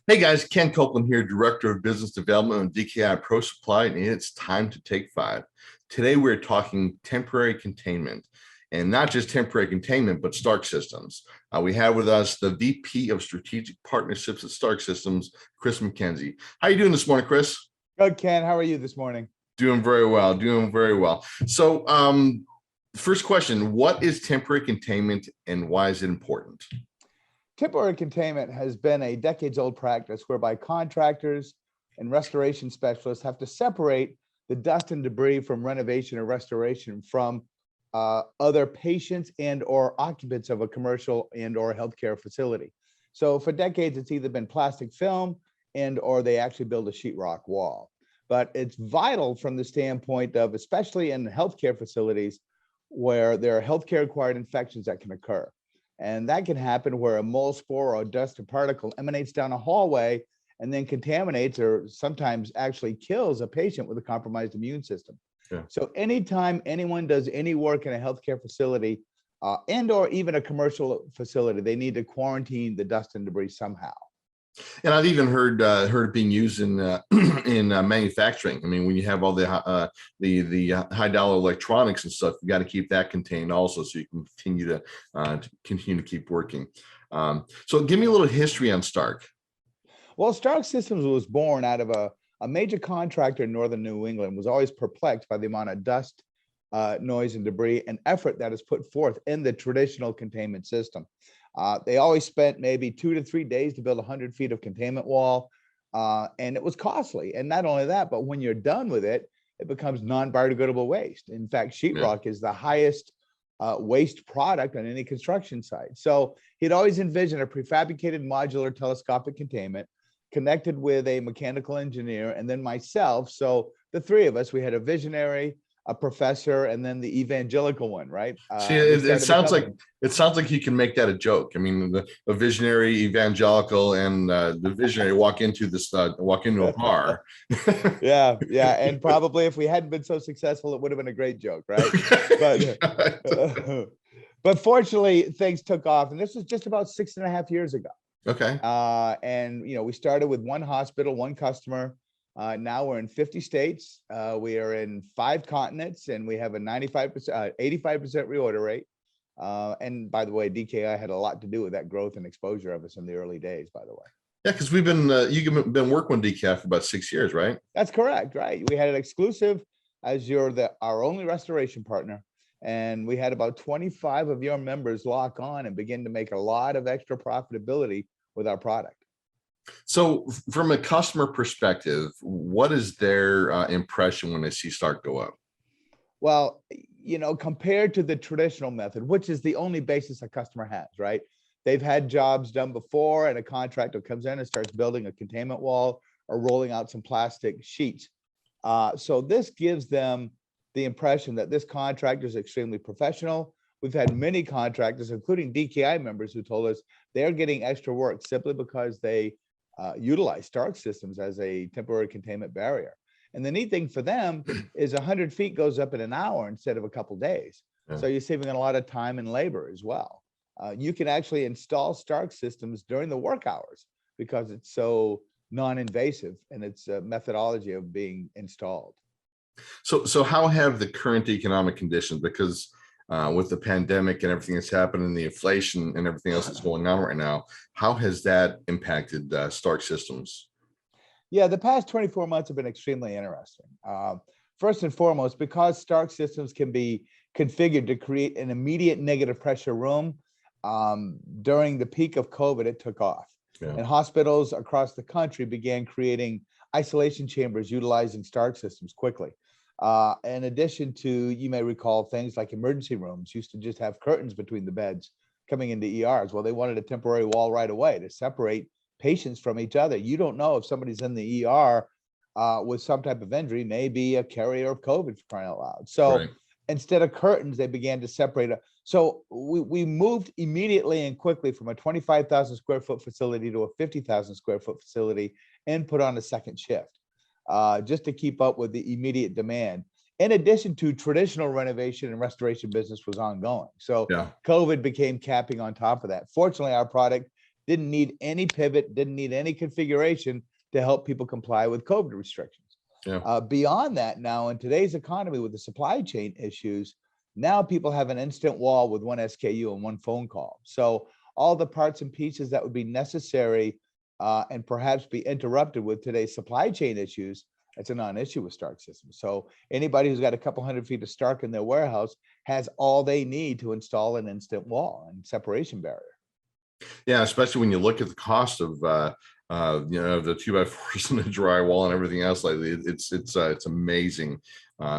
Hey guys, Ken Copeland here, Director of Business Development of DKI Pro Supply, and it's time to take five. Today we're talking temporary containment, and not just temporary containment, but STARC Systems. We have with us the VP of Strategic Partnerships at STARC Systems, Chris MacKenzie. How are you doing this morning, Chris? Good, Ken. How are you this morning? Doing very well, doing very well. So first question, what is temporary containment and why is it important? Temporary containment has been a decades-old practice whereby contractors and restoration specialists have to separate the dust and debris from renovation or restoration from other patients and or occupants of a commercial and or healthcare facility. So for decades, it's either been plastic film and or they actually build a sheetrock wall. But it's vital from the standpoint of, especially in healthcare facilities, where there are healthcare acquired infections that can occur. And that can happen where a mold, spore, or dust or particle emanates down a hallway and then contaminates or sometimes actually kills a patient with a compromised immune system. Yeah. So anytime anyone does any work in a healthcare facility and or even a commercial facility, they need to quarantine the dust and debris somehow. And I've even heard it being used in manufacturing. I mean, when you have all the high dollar electronics and stuff, you got to keep that contained also, so you can continue to keep working. So, give me a little history on STARC. Well, STARC Systems was born out of a major contractor in northern New England. Was always perplexed by the amount of dust, noise, and debris and effort that is put forth in the traditional containment system. They always spent maybe 2 to 3 days to build 100 feet of containment wall, and it was costly. And not only that, but when you're done with it, it becomes non-biodegradable waste. In fact, sheetrock is the highest waste product on any construction site. So he'd always envisioned a prefabricated modular telescopic containment connected with a mechanical engineer and then myself. So the three of us, we had a visionary, a professor, and then the evangelical one, right? See, it sounds like you can make that a joke. I mean, the visionary, evangelical, and the visionary walk into a bar. yeah, and probably if we hadn't been so successful, it would have been a great joke, right? But fortunately, things took off, and this was just about 6.5 years ago. Okay. And we started with one hospital, one customer. Now we're in 50 states. We are in 5 continents, and we have a 85%, 85% reorder rate. And by the way, DKI had a lot to do with that growth and exposure of us in the early days, by the way. Yeah, because you've been working with DKI for about 6 years, right? That's correct, right? We had an exclusive as our only restoration partner. And we had about 25 of your members lock on and begin to make a lot of extra profitability with our product. So from a customer perspective, what is their impression when they see STARC go up? Well, compared to the traditional method, which is the only basis a customer has, right? They've had jobs done before and a contractor comes in and starts building a containment wall or rolling out some plastic sheets. So this gives them the impression that this contractor is extremely professional. We've had many contractors, including DKI members, who told us they're getting extra work simply because they utilize STARC Systems as a temporary containment barrier. And the neat thing for them is 100 feet goes up in an hour instead of a couple days. Yeah. So you're saving a lot of time and labor as well. You can actually install STARC Systems during the work hours because it's so non-invasive in its methodology of being installed. So how have the current economic conditions, because with the pandemic and everything that's happening, and the inflation and everything else that's going on right now, how has that impacted STARC Systems? Yeah, the past 24 months have been extremely interesting. First and foremost, because STARC Systems can be configured to create an immediate negative pressure room, during the peak of COVID, it took off. Yeah. And hospitals across the country began creating isolation chambers utilizing STARC Systems quickly. In addition to, you may recall, things like emergency rooms used to just have curtains between the beds coming into ERs. Well, they wanted a temporary wall right away to separate patients from each other. You don't know if somebody's in the ER with some type of injury, maybe a carrier of COVID, for crying out loud. So right. Instead of curtains, they began to separate. So we moved immediately and quickly from a 25,000 square foot facility to a 50,000 square foot facility and put on a second shift. Just to keep up with the immediate demand. In addition to traditional renovation and restoration business was ongoing. So yeah. COVID became capping on top of that. Fortunately, our product didn't need any pivot, didn't need any configuration to help people comply with COVID restrictions. Yeah. Beyond that, now in today's economy with the supply chain issues, now people have an instant wall with one SKU and one phone call. So all the parts and pieces that would be necessary and perhaps be interrupted with today's supply chain issues, it's a non-issue with STARC Systems. So anybody who's got a couple hundred feet of STARC in their warehouse has all they need to install an instant wall and separation barrier. Yeah, especially when you look at the cost of the 2x4s and the drywall and everything else. Like it's amazing.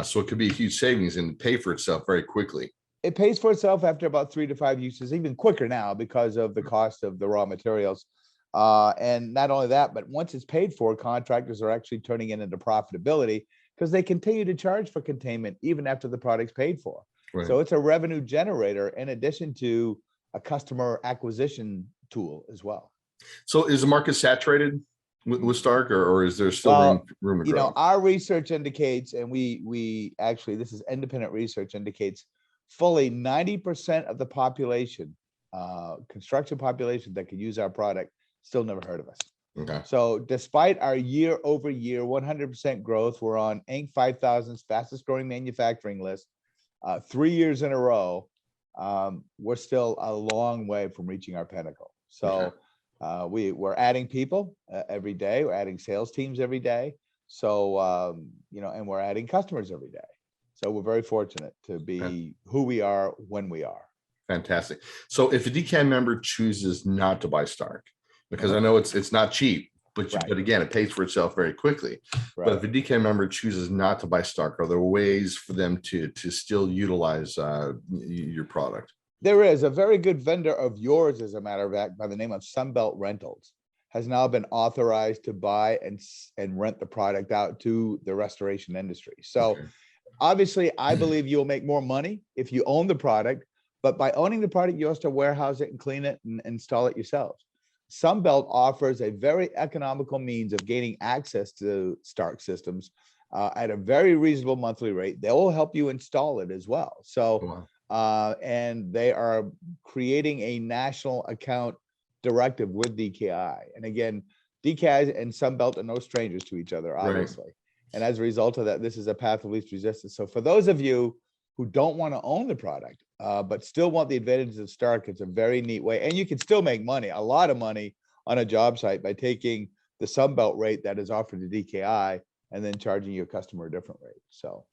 So it could be a huge savings and pay for itself very quickly. It pays for itself after about 3 to 5 uses, even quicker now because of the cost of the raw materials. And not only that, but once it's paid for, contractors are actually turning it into profitability because they continue to charge for containment even after the product's paid for. Right. So it's a revenue generator in addition to a customer acquisition tool as well. So is the market saturated with STARC, or is there still room to grow? Our research indicates, and we actually, this is independent research, indicates fully 90% of the population, construction population that could use our product still never heard of us. Okay. So despite our year over year 100% growth, we're on Inc. 5000's fastest growing manufacturing list 3 years in a row. We're still a long way from reaching our pinnacle. So we're adding people every day. We're adding sales teams every day. So, and we're adding customers every day. So we're very fortunate to be who we are when we are. Fantastic. So if a DKI member chooses not to buy STARC, because I know it's not cheap, but again, it pays for itself very quickly. Right. But if a DKI member chooses not to buy STARC, are there ways for them to still utilize your product? There is a very good vendor of yours, as a matter of fact, by the name of Sunbelt Rentals, has now been authorized to buy and rent the product out to the restoration industry. So obviously, I believe you'll make more money if you own the product, but by owning the product, you also warehouse it and clean it and install it yourselves. Sunbelt offers a very economical means of gaining access to STARC Systems at a very reasonable monthly rate. They will help you install it as well. So, and they are creating a national account directive with DKI. And again, DKI and Sunbelt are no strangers to each other, obviously. Right. And as a result of that, this is a path of least resistance. So for those of you who don't want to own the product, but still want the advantages of STARC, it's a very neat way. And you can still make money, a lot of money on a job site by taking the Sunbelt rate that is offered to DKI and then charging your customer a different rate. So,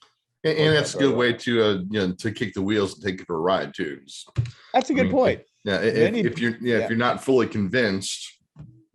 and that's a good way to to kick the wheels and take it for a ride too. That's a good point. Yeah, if you're not fully convinced,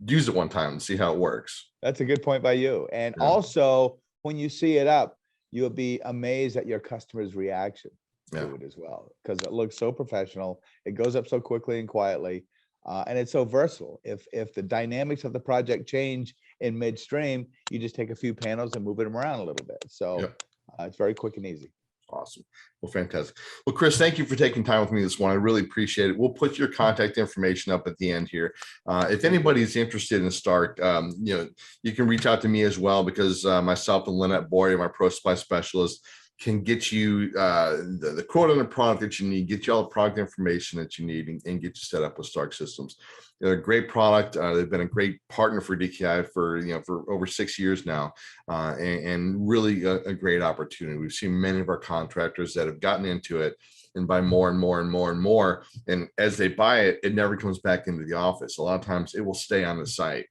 use it one time and see how it works. That's a good point by you. And also, when you see it up, you'll be amazed at your customer's reaction to it as well, because it looks so professional. It goes up so quickly and quietly, and it's so versatile. If the dynamics of the project change in midstream, you just take a few panels and move them around a little bit. So it's very quick and easy. Awesome. Well, fantastic. Well, Chris, thank you for taking time with me this morning. I really appreciate it. We'll put your contact information up at the end here. If anybody's interested in STARC, you can reach out to me as well, because myself and Lynette Boyer, my pro supply specialist, can get you the quote on the product that you need, get you all the product information that you need, and get you set up with STARC Systems. They're a great product. They've been a great partner for DKI for over 6 years now, and really a great opportunity. We've seen many of our contractors that have gotten into it and buy more and more and more and more. And as they buy it, it never comes back into the office. A lot of times it will stay on the site.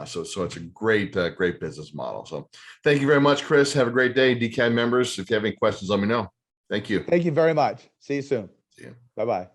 So it's a great business model. So thank you very much, Chris. Have a great day. DKI members, if you have any questions, let me know. Thank you. Thank you very much. See you soon. See you. Bye-bye.